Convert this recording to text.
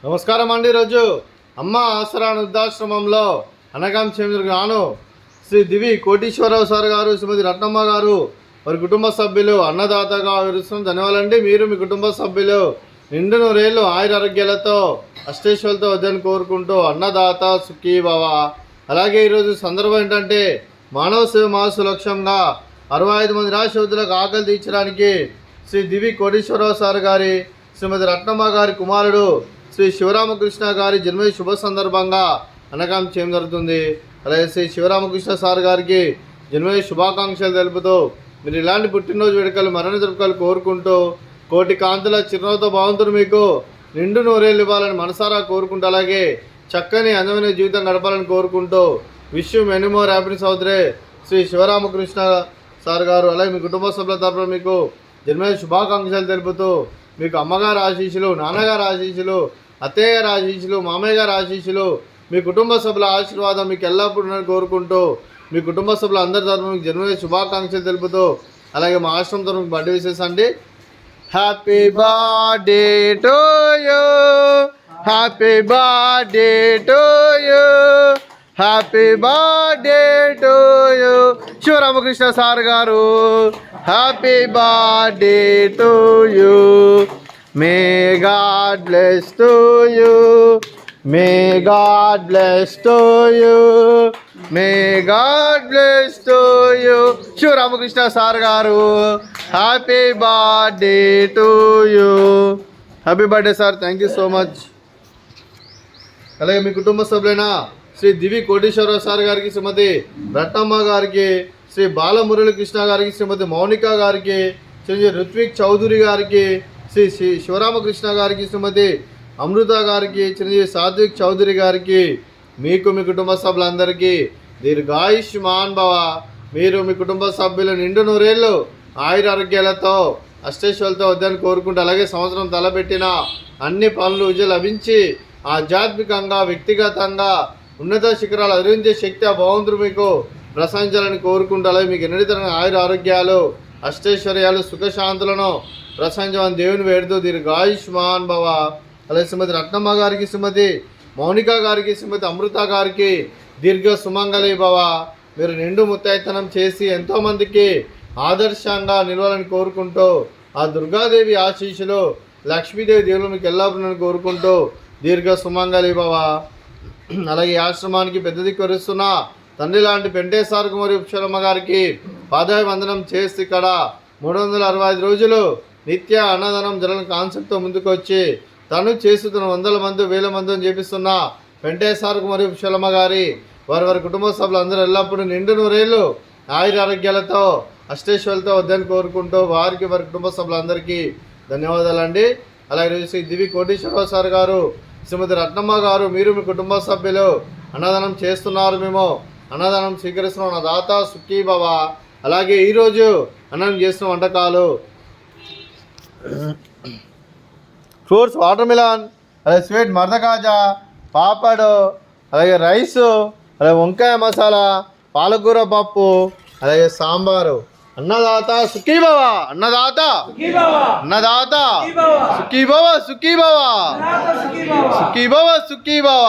నమస్కారం అండి. రోజు అమ్మ ఆసరా వృద్ధాశ్రమంలో అనగాం గాను శ్రీ దివి కోటీశ్వరరావు సార్ గారు, శ్రీమతి రత్నమ్మ గారు వారి కుటుంబ సభ్యులు అన్నదాతగా వివరిస్తున్నాం. ధన్యవాదాలండి. మీరు మీ కుటుంబ సభ్యులు నిండు నూరేళ్ళు ఆరోగ్యాలతో అష్టేశ్వరులతో వద్దని కోరుకుంటూ అన్నదాత సుఖీ భవ. అలాగే ఈరోజు సందర్భం ఏంటంటే మానవ సేవ మాసు లక్ష్యంగా 65 మంది నిరాశ్రతులకు ఆకలి తీర్చడానికి శ్రీ దివి కోటీశ్వరరావు సార్ గారి, శ్రీమతి రత్నమ్మ గారి కుమారుడు శ్రీ శివరామకృష్ణ గారి జన్మదిన శుభ సందర్భంగా అనగాం చేయడం జరుగుతుంది. అలాగే శ్రీ శివరామకృష్ణ సార్ గారికి జన్మదిన శుభాకాంక్షలు తెలుపుతూ మీరు ఇలాంటి పుట్టినరోజు వేడుకలు మరణ జరుపుకలు కోరుకుంటూ కోటి కాంతుల చిరునవ్వుతో భగవంతుడు మీకు నిండు నూరేళ్ళు ఇవ్వాలని మనసారా కోరుకుంటూ అలాగే చక్కని అందమైన జీవితం గడపాలని కోరుకుంటూ wish you many more happiness అవుతురే శ్రీ శివరామకృష్ణ సార్ గారు. అలాగే మీ కుటుంబ సభ్యుల తరఫున మీకు జన్మదిన శుభాకాంక్షలు తెలుపుతూ మీకు అమ్మగారు ఆశీస్సులు, నాన్నగారు ఆశీస్సులు, అత్తయ్య గారి ఆశీస్సులు, మామయ్య గారి ఆశీస్సులు, మీ కుటుంబ సభ్యుల ఆశీర్వాదం మీకు ఎల్లప్పుడూ కోరుకుంటూ మీ కుటుంబ సభ్యుల అందరి తరఫున మీకు జన్మదిన శుభాకాంక్షలు తెలుపుతూ అలాగే మా ఆశ్రమం తరఫున బర్త్డే విషెస్ అండి. Happy birthday to you, happy birthday to you, happy birthday to you Sivaramakrishna sir గారు. Happy birthday to you, may God bless to you, may God bless to you, may God bless to you Sivaramakrishna sir గారు. Happy birthday to you. Happy birthday sir. Thank you so much. అలాగే మీ కుటుంబ సభ్యులైన Shri Divi Koteswararao sir గారికి, శ్రీమతి రత్నమ్మ గారికి, శ్రీ బాలమురళీకృష్ణ గారికి, శ్రీమతి మౌనిక గారికి, శ్రీ రుత్విక్ చౌదరి గారికి, శ్రీ శివరామకృష్ణ గారికి, శ్రీమతి అమృత గారికి, శ్రీ సాత్విక్ చౌదరి గారికి, మీకు మీ కుటుంబ సభ్యులందరికీ దీర్ఘాయుష్మాన్ భవ. మీరు మీ కుటుంబ సభ్యులు నిండు నూరేళ్ళు ఆయురారోగ్యాలతో అష్టేశ్వరులతో వద్దని కోరుకుంటూ అలాగే సంవత్సరం తలపెట్టిన అన్ని పనులు విజయం లభించి ఆధ్యాత్మికంగా వ్యక్తిగతంగా ఉన్నత శిఖరాలు అధిరించే శక్తి ఆ భగవంతుడు మీకు ప్రశంసాలని కోరుకుంటూ అలాగే మీకు ఎన్నడితరమైన ఆరోగ్యాలు అష్టైశ్వర్యాలు సుఖశాంతులను ప్రశంసమని దేవుని వేడుతూ దీర్ఘాయుష్మాన్ భవ. అలాగే శ్రీమతి రత్నమ్మ గారికి, శ్రీమతి మౌనిక గారికి, శ్రీమతి అమృత గారికి దీర్ఘ సుమంగళి భవ. మీరు నిండు ముత్తైతనం చేసి ఎంతోమందికి ఆదర్శంగా నిలవాలని కోరుకుంటూ ఆ దుర్గాదేవి ఆశీస్సులు లక్ష్మీదేవి దేవులు మీకు ఎల్లప్పుడూ కోరుకుంటూ దీర్ఘ సుమంగళి భవ. అలాగే ఆశ్రమానికి పెద్ద దిక్కువరిస్తున్న తండ్రి లాంటి పెంటేశ్వర కుమారి ఉపశరమ్మ గారికి పాదాభివందనం చేసి ఇక్కడ 365 రోజులు నిత్య అన్నదానం జరగని కాన్సెప్ట్తో ముందుకు వచ్చి తను చేస్తున్న 100 మంది 1000 మందిని చేపిస్తున్న పెంటేశ్వర కుమారి ఉపశరమ్మ గారి వారి కుటుంబ సభ్యులు అందరూ ఎల్లప్పుడూ నిండు నూరేళ్ళు ఆరోగ్యాలతో అష్టేశ్వరులతో వద్దని కోరుకుంటూ వారికి వారి కుటుంబ సభ్యులందరికీ ధన్యవాదాలండి. అలాగే శ్రీ దివి కోటీశ్వరరావు సార్ గారు, శ్రీమతి రత్నమ్మ గారు, మీరు మీ కుటుంబ సభ్యులు అన్నదానం చేస్తున్నారు, మేము అన్నదానం స్వీకరిస్తున్నాం. దాత సుఖీ భవ. అలాగే ఈరోజు అన్నం చేస్తున్న వంటకాలు ఫ్రూట్స్, వాటర్ మిలాన్, అలాగే స్వీట్ మర్దకాజా, పాపడ్, అలాగే రైసు, అలాగే వంకాయ మసాలా, పాలకూర పప్పు, అలాగే సాంబారు. అన్నదాత సుఖీ భవ, అన్నదాత అన్నదాత సుఖీ భవ, సుఖీ భవ, సుఖీ భవ, సుఖీ భవ.